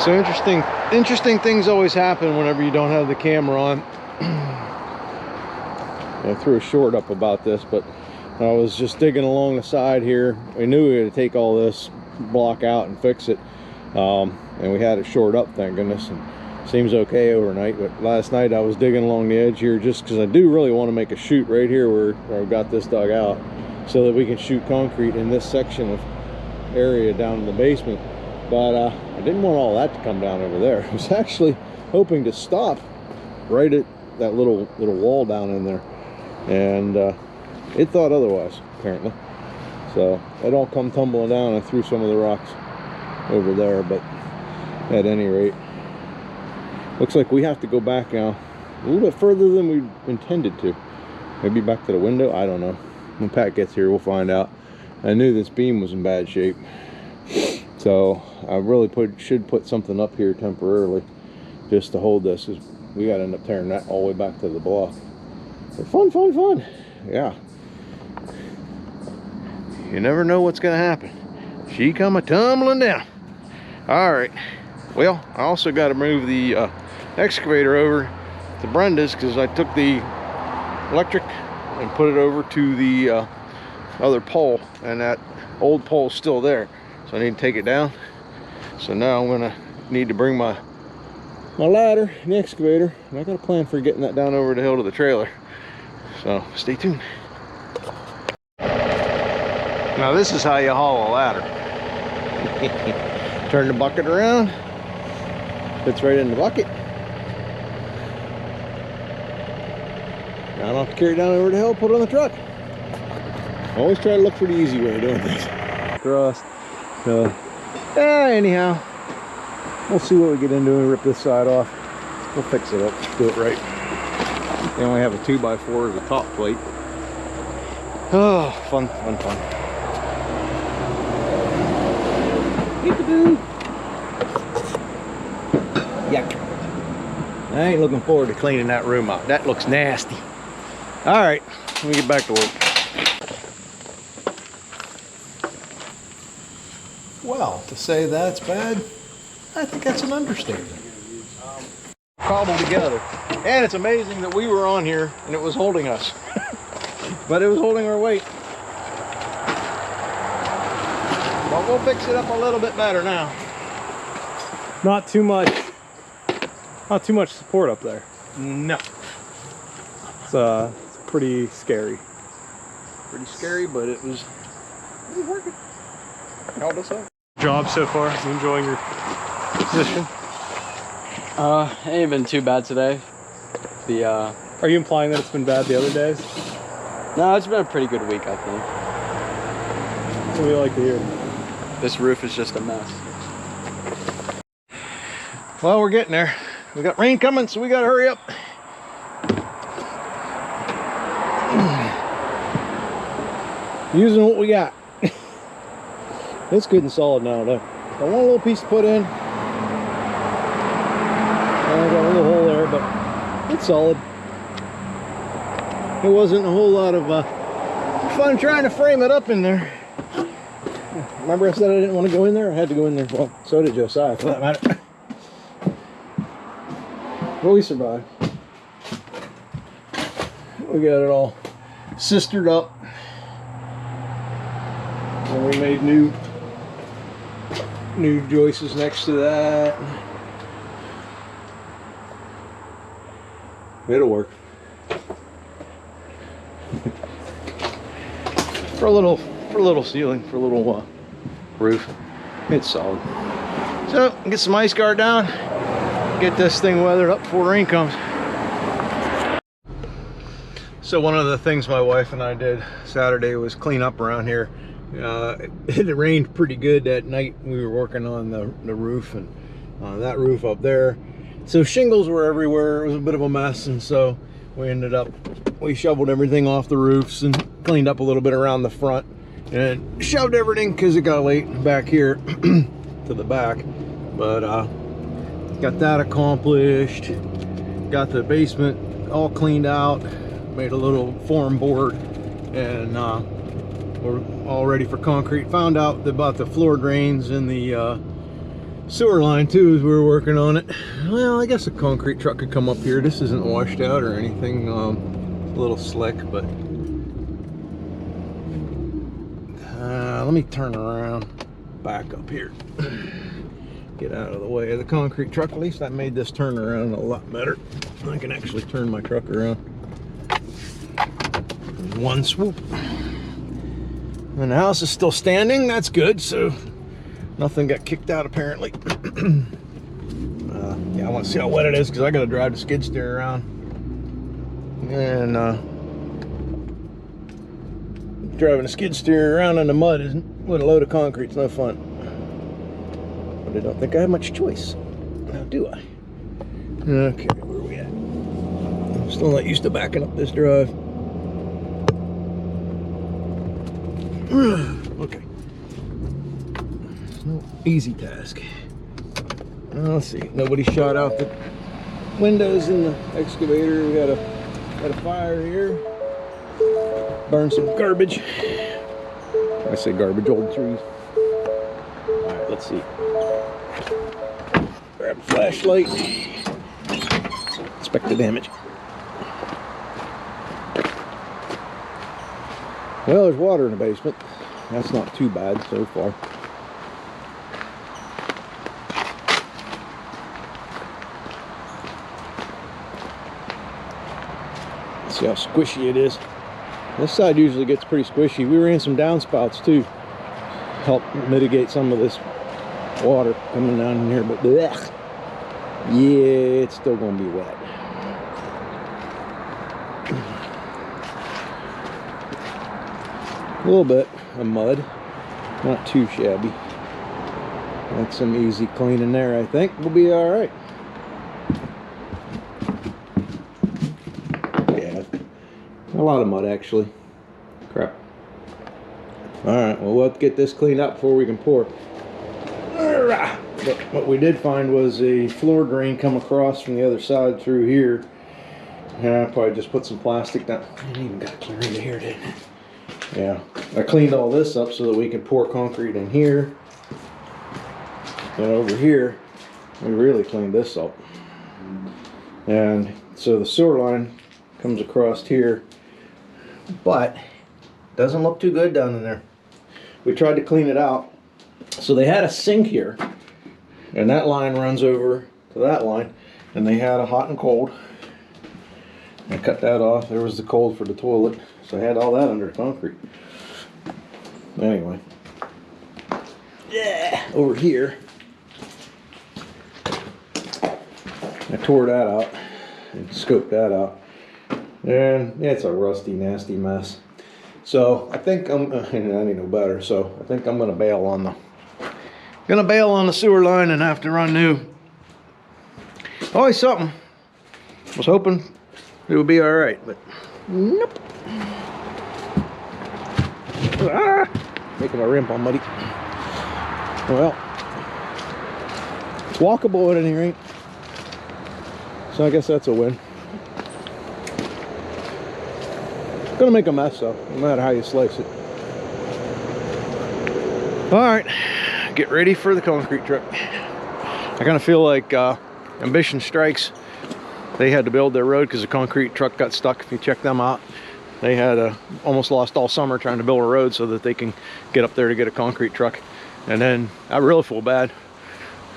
So interesting things always happen whenever you don't have the camera on. I threw a short up about this, but I was just digging along the side here. We knew we had to take all this block out and fix it, and we had it shored up, thank goodness, and seems okay overnight. But last night I was digging along the edge here just because I do really want to make a chute right here where I've got this dug out, so that we can shoot concrete in this section of area down in the basement. But I didn't want all that to come down over there. I was actually hoping to stop right at that little wall down in there, and it thought otherwise, apparently. So it all come tumbling down. I threw some of the rocks over there, but at any rate, looks like we have to go back now a little bit further than we intended to. Maybe back to the window, I don't know. When Pat gets here, we'll find out. I knew this beam was in bad shape, so I really should put something up here temporarily just to hold this, because we got to end up tearing that all the way back to the block. But fun, yeah. You never know what's gonna happen. She come a tumbling down. All right, well, I also got to move the excavator over to Brenda's, because I took the electric and put it over to the other pole, and that old pole's still there, so I need to take it down. So now I'm gonna need to bring my ladder and the excavator, and I got a plan for getting that down over the hill to the trailer, so stay tuned. Now this is how you haul a ladder. Turn the bucket around, fits right in the bucket. Now I don't have to carry it down over the hill, put it on the truck. Always try to look for the easy way of doing things. Across. Anyhow, we'll see what we get into and rip this side off. We'll fix it up, do it right. They only have a 2x4 as a top plate. Oh, fun. Peekaboo. Yuck. I ain't looking forward to cleaning that room up. That looks nasty. All right, let me get back to work. Well, to say that's bad, I think that's an understatement. Cobbled together. And it's amazing that we were on here and it was holding us. But it was holding our weight. But we'll fix it up a little bit better now. Not too much support up there. No. It's pretty scary. Pretty scary, but it was working. Held us up. Job so far? You enjoying your position? It ain't been too bad today. Are you implying that it's been bad the other days? No, it's been a pretty good week, I think. That's what we like to hear. This roof is just a mess. Well, we're getting there. We got rain coming, so we gotta hurry up. Using what we got. It's good and solid now, though. Got one little piece to put in. I got a little hole there, but it's solid. It wasn't a whole lot of fun trying to frame it up in there. Remember I said I didn't want to go in there? I had to go in there. Well, so did Josiah, for that matter. But we survived. We got it all sistered up. And we made new joists next to that. It'll work. For a little ceiling, for a little roof, it's solid. So get some ice guard down, get this thing weathered up before rain comes. So one of the things my wife and I did Saturday was clean up around here. It rained pretty good that night. We were working on the roof, and that roof up there, so shingles were everywhere. It was a bit of a mess, and so we shoveled everything off the roofs and cleaned up a little bit around the front, and shoved everything because it got late back here to the back. But got that accomplished, got the basement all cleaned out, made a little form board, and we're all ready for concrete. Found out about the floor drains in the sewer line too as we were working on it. Well, I guess a concrete truck could come up here. This isn't washed out or anything. It's a little slick, but let me turn around, back up here, get out of the way of the concrete truck. At least I made this turn around a lot better. I can actually turn my truck around in one swoop. And the house is still standing. That's good. So nothing got kicked out apparently. Yeah, I want to see how wet it is because I got to drive the skid steer around. And driving a skid steer around in the mud isn't, with a load of concrete, it's no fun. But I don't think I have much choice. Now, do I? Okay, where are we at? I'm still not used to backing up this drive. Okay. It's no easy task. Let's see. Nobody shot out the windows in the excavator. We got a fire here. Burn some garbage. I say garbage, old trees. Alright, let's see. Grab a flashlight. Inspect the damage. Well, there's water in the basement. That's not too bad so far. Let's see how squishy it is. This side usually gets pretty squishy. We ran some downspouts too, help mitigate some of this water coming down in here, but blech, yeah, it's still gonna be wet. A little bit of mud, not too shabby. That's some easy cleaning there. I think we'll be all right. A lot of mud actually. Crap. Alright, well we'll have to get this cleaned up before we can pour. But what we did find was a floor drain come across from the other side through here. And I probably just put some plastic down. I didn't even got clear into here, did I? Yeah. I cleaned all this up so that we can pour concrete in here. And over here, we really cleaned this up. And so the sewer line comes across here. But doesn't look too good down in there. We tried to clean it out. So they had a sink here, and that line runs over to that line, and they had a hot and cold. I cut that off. There was the cold for the toilet, so I had all that under concrete. Anyway, yeah, over here I tore that out and scoped that out. And yeah, it's a rusty, nasty mess. So I think I need no better. So I think I'm gonna bail on the sewer line and have to run new. Always something. Was hoping it would be all right, but nope. Making my ramp all muddy. Well, it's walkable at any rate. So I guess that's a win. Gonna make a mess though, no matter how you slice it. Alright, get ready for the concrete truck. I kind of feel like Ambition Strikes. They had to build their road because the concrete truck got stuck. If you check them out, they had almost lost all summer trying to build a road so that they can get up there to get a concrete truck. And then I really feel bad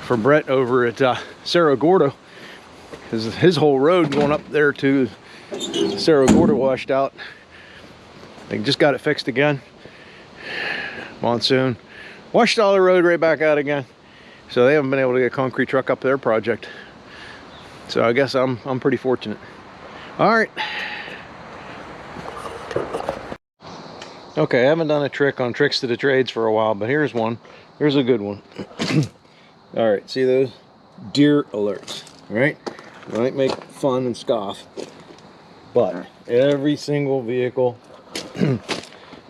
for Brett over at Cerro Gordo, because his whole road going up there to Cerro Gordo washed out. They just got it fixed again. Monsoon washed all the road right back out again. So they haven't been able to get a concrete truck up their project. So I guess I'm pretty fortunate. All right. Okay, I haven't done a trick on tricks to the trades for a while, but here's one. Here's a good one. All right, see those deer alerts, right? I might make fun and scoff, but every single vehicle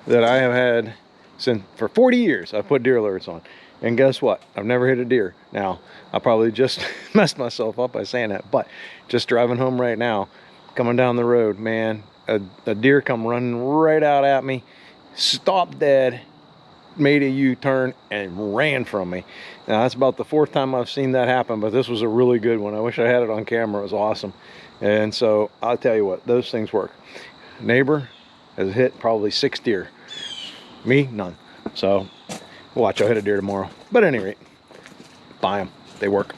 that I have had since for 40 years, I've put deer alerts on. And guess what? I've never hit a deer. Now, I probably just messed myself up by saying that, but just driving home right now, coming down the road, man, a deer come running right out at me, stopped dead, made a U-turn and ran from me. Now that's about the 4th time I've seen that happen, but this was a really good one. I wish I had it on camera. It was awesome. And so I'll tell you what, those things work. Neighbor has hit probably 6 deer. Me, none. So watch, I'll hit a deer tomorrow. But at any rate, buy them. They work.